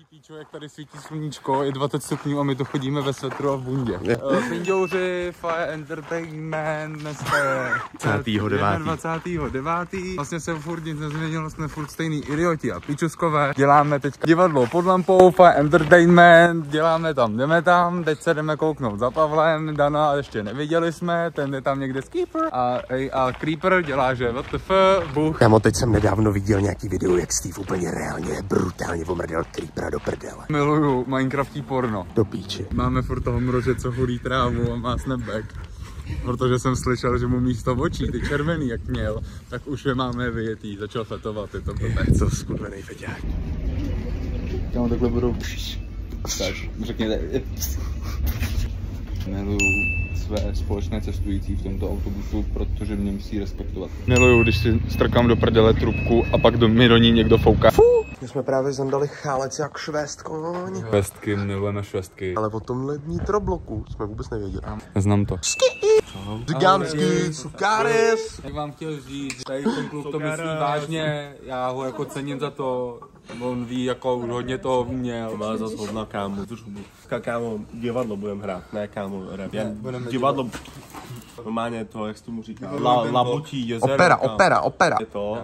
Píčo, jak tady svítí sluníčko, je 20 stupňů a my to chodíme ve svetru a v bundě. Pindouři, Fire Entertainment, dneska je 29. Vlastně se furt nic nezměnilo, jsme furt stejný idioti a píčuskové. Děláme teď divadlo pod lampou, Fire Entertainment, děláme tam, jdeme tam, teď se jdeme kouknout za Pavlem, Dana ještě neviděli jsme, ten je tam někde Skipper a Creeper dělá, že WTF, Bůh. Kámo, teď jsem nedávno viděl nějaký video, jak Steve úplně reálně brutálně omrdal Creepera do prdele. Miluju Minecraftí porno. Do píči. Máme furt toho mrože, co holí trávu a má snapback. Protože jsem slyšel, že mu místo očí, ty červený jak měl, tak už je máme vyjetý, začal fetovat, je to blbec. Co skurvenej feťák. Kámo, takhle budou... Tak, řekněte... Miluju své společné cestující v tomto autobusu, protože mě musí respektovat. Miluju, když si strkám do prdele trubku a pak mi do ní někdo fouká. My jsme právě zandali chálec jak švestkoň. Švestky, milujeme švestky. Ale o tomhle nitrobloku jsme vůbec nevěděli. Znám to. Gigantský cukáres. Jak vám chtěl říct, tady ten kluk to myslí vážně, já ho jako cením za to. On ví, jako hodně toho měl. Má zase hodná kámo. Kámo, divadlo budeme hrát, ne kámo, rap. Divadlo, normálně to, jak jsi tomu říkal, Labutí jezero. Opera. Je to,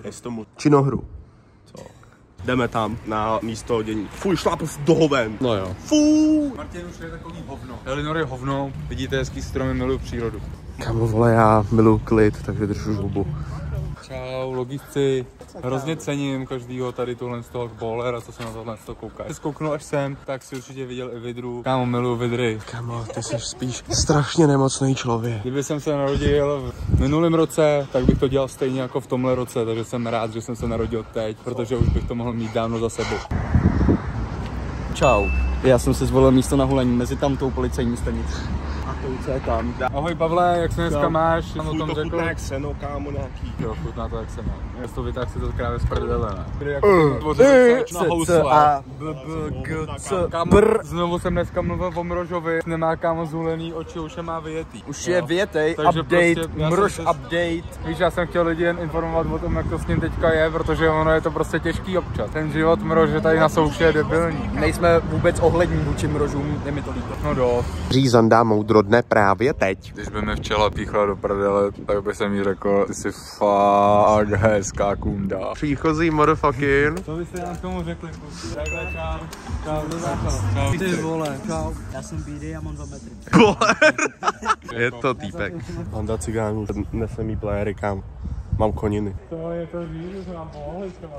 jestli tomu... Činohru. Co? Jdeme tam na místo dění. Fuj, šlápl do hoven. No jo. Fuj. Martin už je takový hovno. Elinor je hovno, vidíte hezký stromy, miluju přírodu. Kámo, vole, já miluju klid, takže držu žlubu. Čau, logici. Hrozně cením každýho tady tuhle z toho bolera, co se na tohle z toho kouká. Když kouknu až sem, tak si určitě viděl i vidru. Kámo, miluju vidry. Kámo, ty jsi spíš strašně nemocný člověk. Kdyby jsem se narodil v minulém roce, tak bych to dělal stejně jako v tomhle roce, takže jsem rád, že jsem se narodil teď, protože už bych to mohl mít dávno za sebou. Čau, já jsem si zvolil místo na hulení mezi tamtou policejní stanicí. A to co je tam. Ahoj Pavle, jak se dneska máš? Jsem o tom to řekl. chutná jak seno, kámo, nějaký. Jo, chutná to jak se má. Když to vytáh si to krávě z prdele, ne? Kámo, znovu jsem dneska mluvil o Mrožovi, nemá kámo zulený oči, už je má vyjetý. Už je vyjetej, Takže update, prostě Mrož update. Víš, já jsem chtěl lidi jen informovat o tom, jak to s ním teďka je, protože ono je to prostě těžký občas. Ten život Mrože tady na souši je debilní. Nejsme vůbec ohlední vůči Mrožům, je mi to líto. No dost. Řízandá moudro dne právě teď. Když by mi včela píchla do prdele, tak by jsem jí řekl, ty jsi fakt hezká kunda. Příchozí motherfucking. Co byste nám k tomu řekli? Takhle, čau. Čau. Ty vole, čau. Já jsem bídy a mám 2 metry. Je to týpek. Banda cigánů, nese mi playery, kámo. Mám koniny. To je to říct, že mám mohli třeba.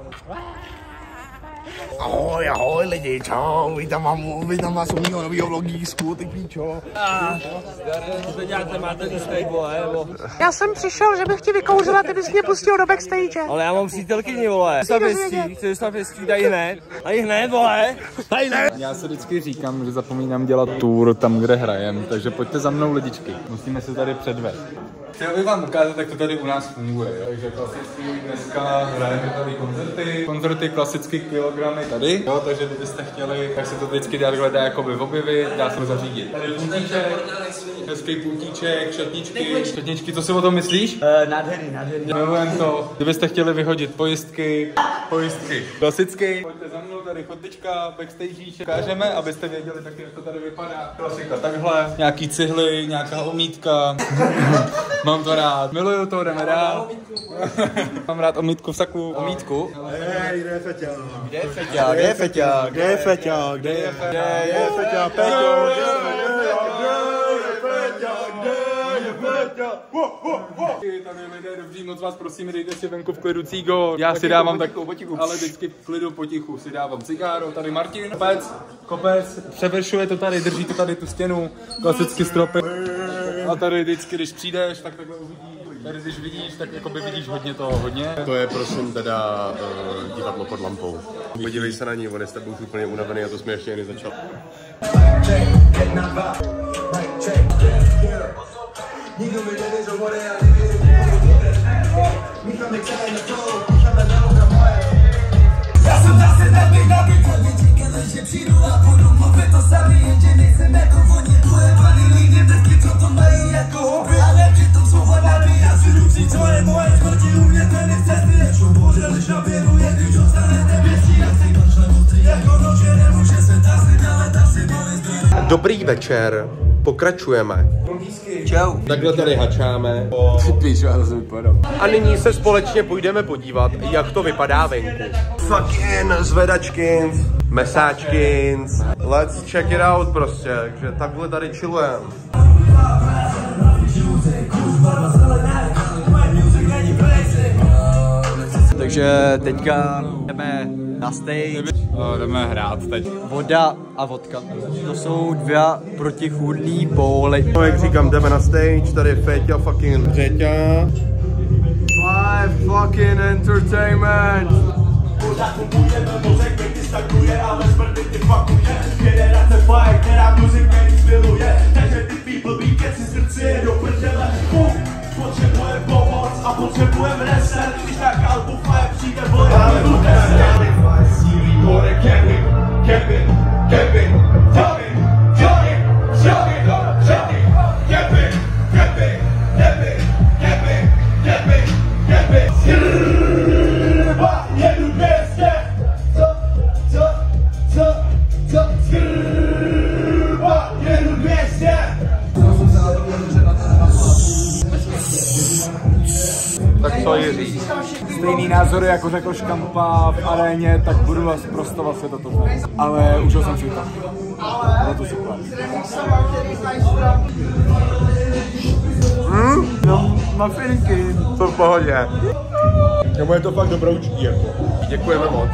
Ahoj lidi, čau, vítám vás u mýho novýho vlogísku, ty píčo. Co děláte, máte tu vole, nebo? Já jsem přišel, že bych ti vykouřila, ty bys mě pustil do backstage. Ale já mám přítelkyni, vole. Chceš na pěstí, dají hned, vole. Dají hned. Já se vždycky říkám, že zapomínám dělat tour tam, kde hrajem, takže pojďte za mnou lidičky. Musíme se tady předvést. Chtěl bych vám ukázat, jak to tady u nás funguje. Takže klasicky dneska hrajeme tady koncerty klasicky kilogramy tady. Jo, takže kdybyste chtěli, tak se to vždycky takhle dá jakoby objevit, dá se to zařídit. Tady puntíček, hezký puntíček, šatničky, co si o tom myslíš? Nádherný. Milujem to. Kdybyste chtěli vyhodit pojistky. Klasicky. Pojďte za mnou, tady chodbička, backstage, ukážeme, abyste věděli taky, jak to tady vypadá. Klasika takhle, nějaký cihly, nějaká omítka. Mám to rád. Miluju to, jdeme dál. Mám rád omítku v saku. Omítku. Hej, kde je feťák? Kde je feťák? Kde je feťák? Kde je feťák? Tady lidé dobří, moc vás prosím, dejte si venku v klidu cígo. Já si dávám tak, ale vždycky v klidu potichu si dávám cigáro. Tady Martin, kopec, převršuje to tady, drží to tady tu stěnu, klasicky stropy. A tady vždycky, když přijdeš, tak takhle uvidíš. Tady když vidíš, tak jakoby vidíš hodně. To je prosím teda divadlo pod lampou. Podívej se na ní, on je s tebou už úplně unavený a to jsme ještě nezačali. Já jsem zase nabít, že přijdu a budu mluvit to samý, jenže nejsem jako oni, ujebaný lidi, vždycky co to mají jako hobby, ale přitom jsou hlavami, já si ručí, co je moje smrti, u mě ten je cesty, neču bože, než naběru, jak když dostanete věcí, já si došle mostry jako Dobrý večer, pokračujeme. Čau. Takhle tady hačáme. Píču, já zase vypadám. A nyní se společně půjdeme podívat, jak to vypadá venku. Fucking zvedačkins, mesáčkins. Let's check it out prostě, takže takhle tady chillujeme. Takže teďka jdeme na stage. Jdeme hrát teď. Voda a vodka. To jsou dva protichůdný póly. No, jak říkám, jdeme na stage, tady je Féťa fucking Řeťa. Live fucking entertainment. Potřebuje pomoc a potřebujeme reset, když tak album fire přijde boj. Tak co Jiří? Stejný názory, jako řekl Škampa v aréně, tak budu vás prostovat světa to. Ale užil jsem si to. Bylo to super. No, mafinky. To v pohodě. Nebo je to fakt dobroučký jako. Děkujeme moc.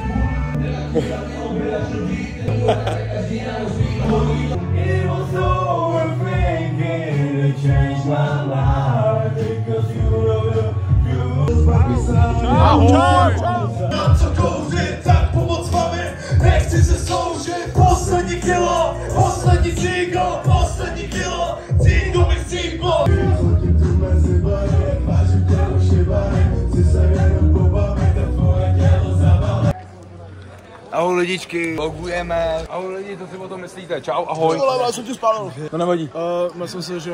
Ahoj! Mám co kouřit, tak pomoc mami, nechci se sloužit. Poslední kilo, poslední cingo, poslední kilo, cingo mi cingo. Ahoj lidičky, logujeme. Ahoj lidi, co si o tom myslíte? Čau, ahoj. Já jsem ti spálil. To nevadí. Myslím si, že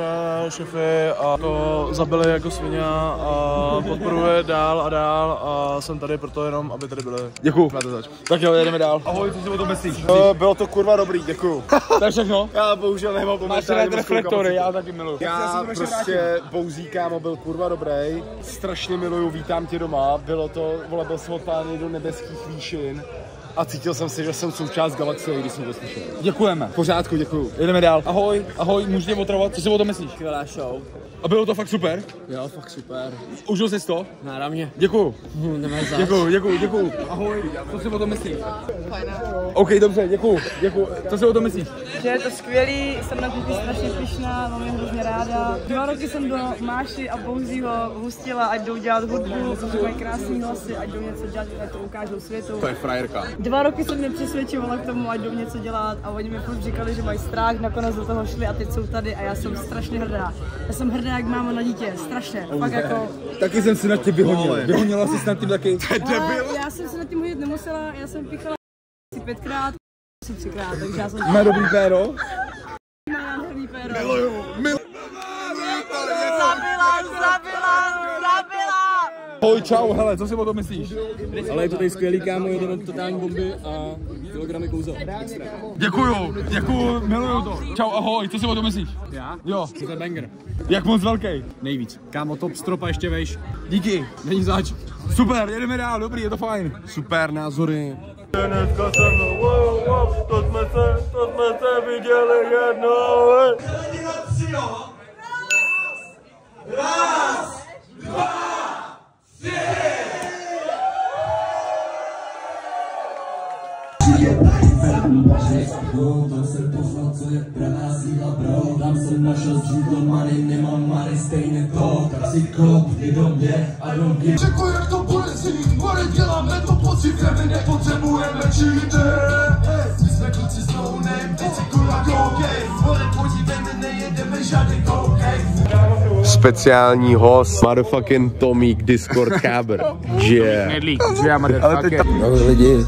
šefy a to zabili jako svině a podporuje dál a dál a jsem tady proto jenom, aby tady byli. Děkuju. Máte zač. Tak jo, jedeme dál. Ahoj, co si o tom myslíš? Bylo to kurva dobrý, děkuju. To je všechno? Já bohužel nemám Máš rád reflektory, já taky miluju. Já prostě Bouzí, kámo, byl kurva dobrý. Strašně miluju, vítám tě doma. Bylo to, vole, byl jsem odpálený do nebeských výšin. A cítil jsem si, že jsem součást galaxie, když jsem to slyšel. Děkujeme. V pořádku, děkuju. Jedeme dál. Ahoj, ahoj, můžu tě otravovat, co si o tom myslíš? Skvělá show. A bylo to fakt super? Jo, fakt super. Užil jsi to? Náramně. Děkuju. Nemáš zač. Děkuju. Ahoj, co si o tom myslíš? OK, dobře, děkuju. Co si o tom myslíš? Že je to skvělý, jsem na kluky strašně pyšná, mám je hrozně ráda. 2 roky jsem do Máši a Bouzího hustila, ať jdou dělat hudbu, protože mají krásný hlasy, ať jdou něco dělat, ať to ukážou světu. To je frajerka. 2 roky jsem mě přesvědčovala k tomu, ať jdou něco dělat a oni mi furt říkali, že mají strach, nakonec do toho šli a teď jsou tady a já jsem strašně hrdá. Já jsem hrdá jak máma na dítě, strašně, fakt jako... Taky jsem si nad tím vyhonil. Vyhonila jsi nad tím taky. Já jsem se nad tím hodit nemusela, já jsem pichala 5krát, 3krát, takže já jsem... Má dobrý péro? Má nádherný péro. Zabila! Ahoj, čau, hele, co si o tom myslíš? Ale je to tady skvělý, kámo, jedeme totální bomby a kilogramy kouzel. Extra. Děkuju, miluju to. Čau, ahoj, co si o tom myslíš? Já? Jo. To je banger. Jak moc velký? Nejvíc. Kámo, top strop a ještě vejš. Díky. Není zač. Super, jedeme dál, dobrý, je to fajn. Super názory. Dneska jsem, to jsme se viděli jednou. Raz, dva, tři. Tam jsem poznal, co je pravá síla, bro. Tam jsem našel zřídlo money, nemám money, stejně to. Tak si klop, ty do mě a do mě. Řekl, jak to bude znít, bude děláme to pocitujeme, nepotřebujeme cheater. My jsme kluci s no name, teď si kurva koukej. Vole, podívejme, nejedeme žádný koukej. Speciální host, motherfucking Tomík, Discord Káber. Yeah. Nedlík, já motherfucker. Ahoj lidi.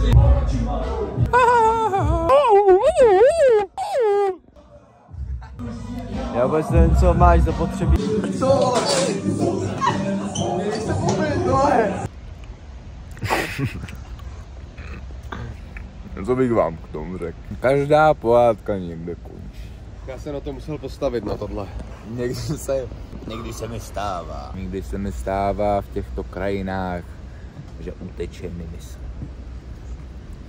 Já vůbec nevím, co máš za potřeby. Co bych vám k tomu řekl? Každá pohádka někde končí. Já se na to musel postavit, na tohle. Někdy se mi stává v těchto krajinách, že uteče mi mysl.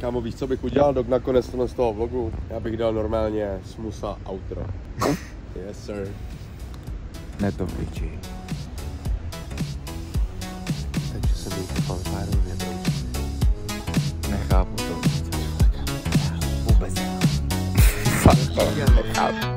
Kámo, víš, co bych udělal nakonec z toho vlogu? Já bych dal normálně smusa outro. Yes, sir. Ne to piči. Takže se mějte fanfárově, Nechápu to. Vůbec. Fakt to nechápu.